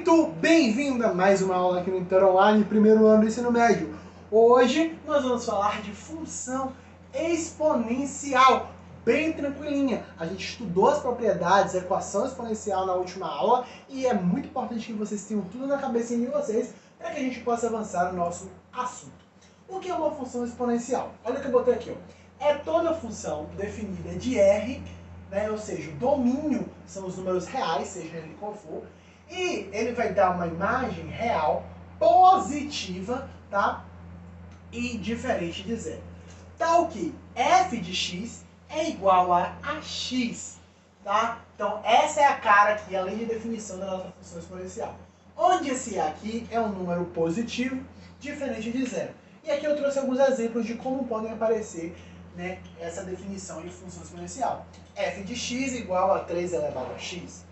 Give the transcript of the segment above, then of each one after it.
Muito bem-vindo a mais uma aula aqui no Inter Online, primeiro ano do ensino médio. Hoje nós vamos falar de função exponencial, bem tranquilinha. A gente estudou as propriedades da equação exponencial na última aula e é muito importante que vocês tenham tudo na cabecinha de vocês para que a gente possa avançar no nosso assunto. O que é uma função exponencial? Olha o que eu botei aqui, ó. É toda função definida de R, né? Ou seja, o domínio são os números reais, seja ele qual for, e ele vai dar uma imagem real positiva, tá? E diferente de zero. Tal que f de x é igual a x, tá? Então essa é a cara aqui, além de definição da nossa função exponencial. Onde esse a aqui é um número positivo, diferente de zero. E aqui eu trouxe alguns exemplos de como podem aparecer, né, essa definição de função exponencial. F de x igual a 3 elevado a x.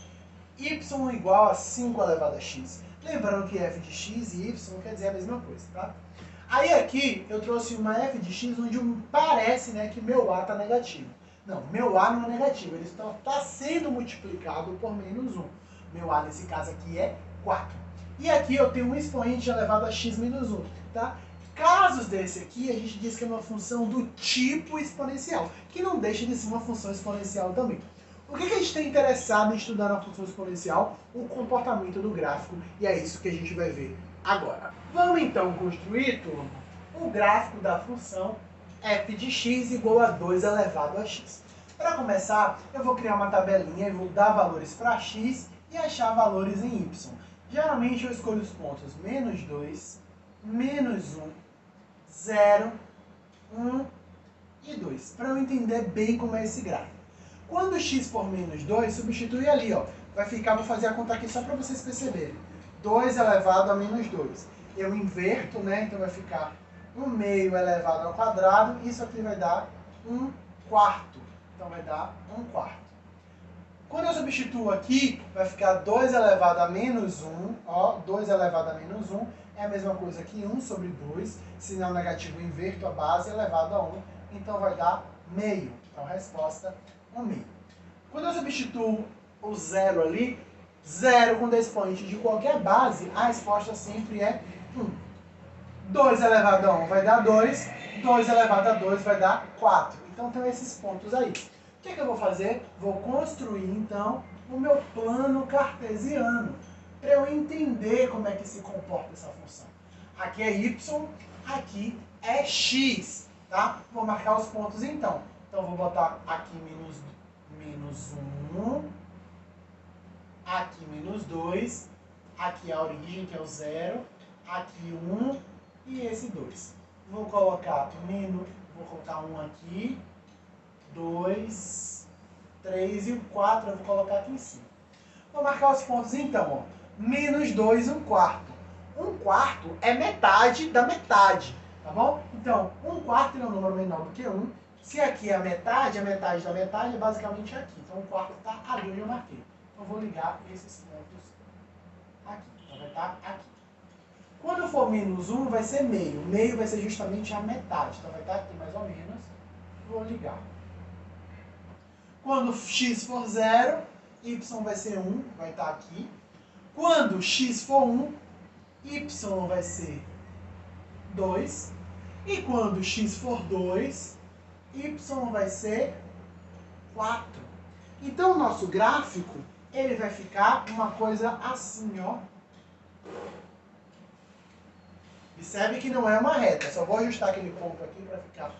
Y igual a 5 elevado a x. Lembrando que f de x e y quer dizer a mesma coisa, tá? Aí aqui eu trouxe uma f de x onde parece, né, que meu a está negativo. Não, meu a não é negativo, ele está sendo multiplicado por menos 1. Meu a nesse caso aqui é 4. E aqui eu tenho um expoente elevado a x menos 1, tá? Casos desse aqui, a gente diz que é uma função do tipo exponencial, que não deixa de ser uma função exponencial também. O que a gente tem interessado em estudar na função exponencial? O comportamento do gráfico, e é isso que a gente vai ver agora. Vamos então construir, turma, o gráfico da função f de x igual a 2 elevado a x. Para começar, eu vou criar uma tabelinha e vou dar valores para x e achar valores em y. Geralmente eu escolho os pontos menos 2, menos 1, 0, 1 e 2, para eu entender bem como é esse gráfico. Quando x for menos 2, substitui ali, ó. Vai ficar, vou fazer a conta aqui só para vocês perceberem. 2 elevado a menos 2. Eu inverto, né? Então vai ficar 1 meio elevado ao quadrado. Isso aqui vai dar 1 quarto. Então vai dar 1 quarto. Quando eu substituo aqui, vai ficar 2 elevado a menos 1. Ó, 2 elevado a menos 1 é a mesma coisa que 1 sobre 2. Sinal negativo, eu inverto a base elevado a 1. Então vai dar meio. Então resposta 1 meio. Quando eu substituo o zero ali, zero com expoente de qualquer base, a resposta sempre é 1. 2 elevado a 1 vai dar 2, 2 elevado a 2 vai dar 4. Então tem esses pontos aí. O que eu vou fazer? Vou construir então o meu plano cartesiano, para eu entender como é que se comporta essa função. Aqui é y, aqui é x, tá? Vou marcar os pontos então. Então, vou botar aqui menos 1, aqui menos 2, aqui a origem, que é o 0, aqui 1 e esse 2. Vou colocar 1 aqui, 2, 3 e o 4 eu vou colocar aqui em cima. Vou marcar os pontos então, ó. Menos 2, 1 quarto. 1 quarto é metade da metade, tá bom? Então, 1 quarto é um número menor do que 1. Se aqui é a metade da metade é basicamente aqui. Então, o quarto está ali onde eu marquei. Então, eu vou ligar esses pontos aqui. Então, vai estar aqui. Quando for menos 1, vai ser meio. Meio vai ser justamente a metade. Então, vai estar aqui mais ou menos. Vou ligar. Quando x for 0, y vai ser 1. Vai estar aqui. Quando x for 1, y vai ser 2. E quando x for 2, y vai ser 4. Então, o nosso gráfico, ele vai ficar uma coisa assim, ó. Observe que não é uma reta. Só vou ajustar aquele ponto aqui para ficar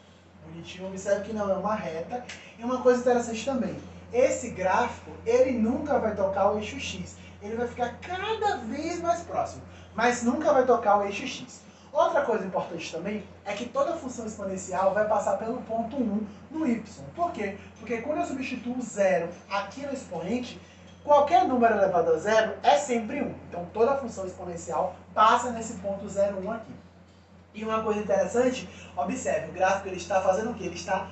bonitinho. Observe que não é uma reta. E uma coisa interessante também. Esse gráfico, ele nunca vai tocar o eixo x. Ele vai ficar cada vez mais próximo. Mas nunca vai tocar o eixo x. Outra coisa importante também é que toda função exponencial vai passar pelo ponto 1 no y. Por quê? Porque quando eu substituo 0 aqui no expoente, qualquer número elevado a 0 é sempre 1. Então toda função exponencial passa nesse ponto 0, 1 aqui. E uma coisa interessante, observe, o gráfico ele está fazendo o quê? Ele está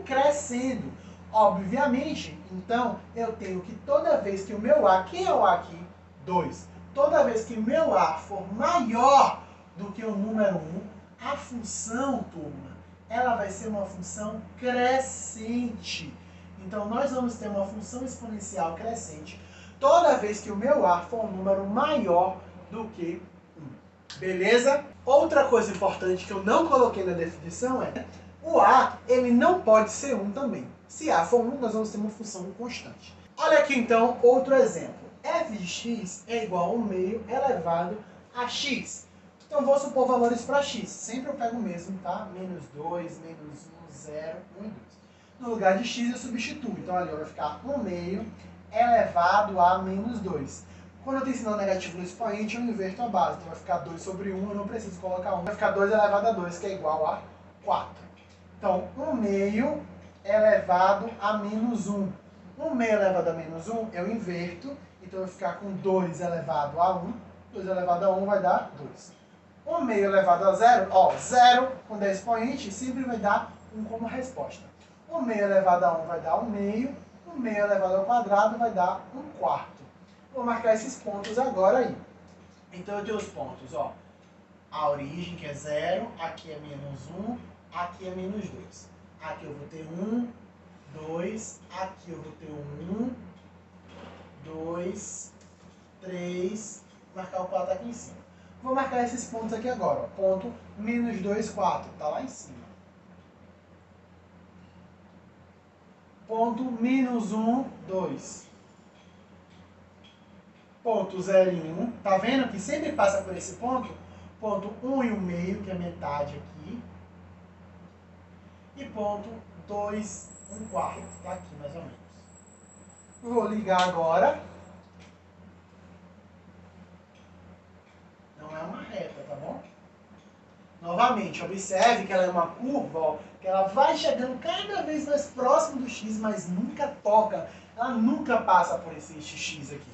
crescendo. Obviamente, então, eu tenho que toda vez que o meu a, quem é o a aqui? 2. Toda vez que o meu a for maior do que o número 1, a função, turma, ela vai ser uma função crescente. Então, nós vamos ter uma função exponencial crescente toda vez que o meu A for um número maior do que 1. Beleza? Outra coisa importante que eu não coloquei na definição é o A, ele não pode ser 1 também. Se A for 1, nós vamos ter uma função constante. Olha aqui então outro exemplo. f de x é igual a 1 meio elevado a x. Então vou supor valores para x. Sempre eu pego o mesmo, tá? Menos 2, menos 1, 0, 1 e 2. No lugar de x eu substituo. Então ali vai ficar 1 meio elevado a menos 2. Quando eu tenho sinal negativo no expoente, eu inverto a base. Então vai ficar 2 sobre 1, eu não preciso colocar 1. Vai ficar 2 elevado a 2, que é igual a 4. Então 1 meio elevado a menos 1. 1 meio elevado a menos 1, eu inverto. Então eu vou ficar com 2 elevado a 1. 2 elevado a 1 vai dar 2. 1 meio elevado a 0, ó, 0 quando é expoente, sempre vai dar 1 como resposta. 1 meio elevado a 1 vai dar 1 meio. 1 meio elevado ao quadrado vai dar 1 quarto. Vou marcar esses pontos agora aí. Então eu tenho os pontos, ó. A origem, que é 0, aqui é menos 1, aqui é menos 2. Aqui eu vou ter 1, 2, aqui eu vou ter 1, 2, 3, marcar o 4 aqui em cima. Vou marcar esses pontos aqui agora, ó. Ponto menos 2, 4, tá lá em cima. Ponto menos 1, 2. Ponto 0 e 1. Tá vendo que sempre passa por esse ponto? Ponto 1 e 1 meio, que é metade aqui. E ponto 2, 1 quarto. Tá aqui mais ou menos. Vou ligar agora. Não é uma reta, tá bom? Novamente, observe que ela é uma curva, ó, que ela vai chegando cada vez mais próximo do x, mas nunca toca, ela nunca passa por esse x aqui.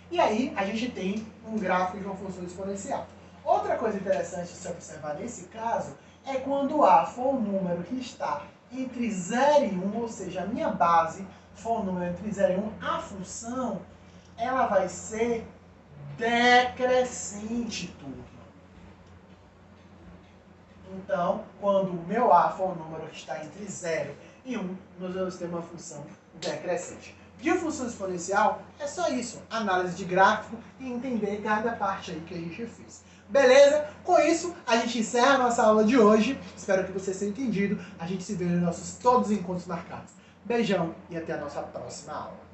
E aí, a gente tem um gráfico de uma função exponencial. Outra coisa interessante de se observar nesse caso é quando A for um número que está entre 0 e 1, ou seja, a minha base for um número entre 0 e 1, a função ela vai ser decrescente, turma. Então, quando o meu A for um número que está entre 0 e 1, nós vamos ter uma função decrescente. De função exponencial, é só isso. Análise de gráfico e entender cada parte aí que a gente fez. Beleza? Com isso, a gente encerra a nossa aula de hoje. Espero que vocês tenham entendido. A gente se vê nos nossos todos os encontros marcados. Beijão e até a nossa próxima aula.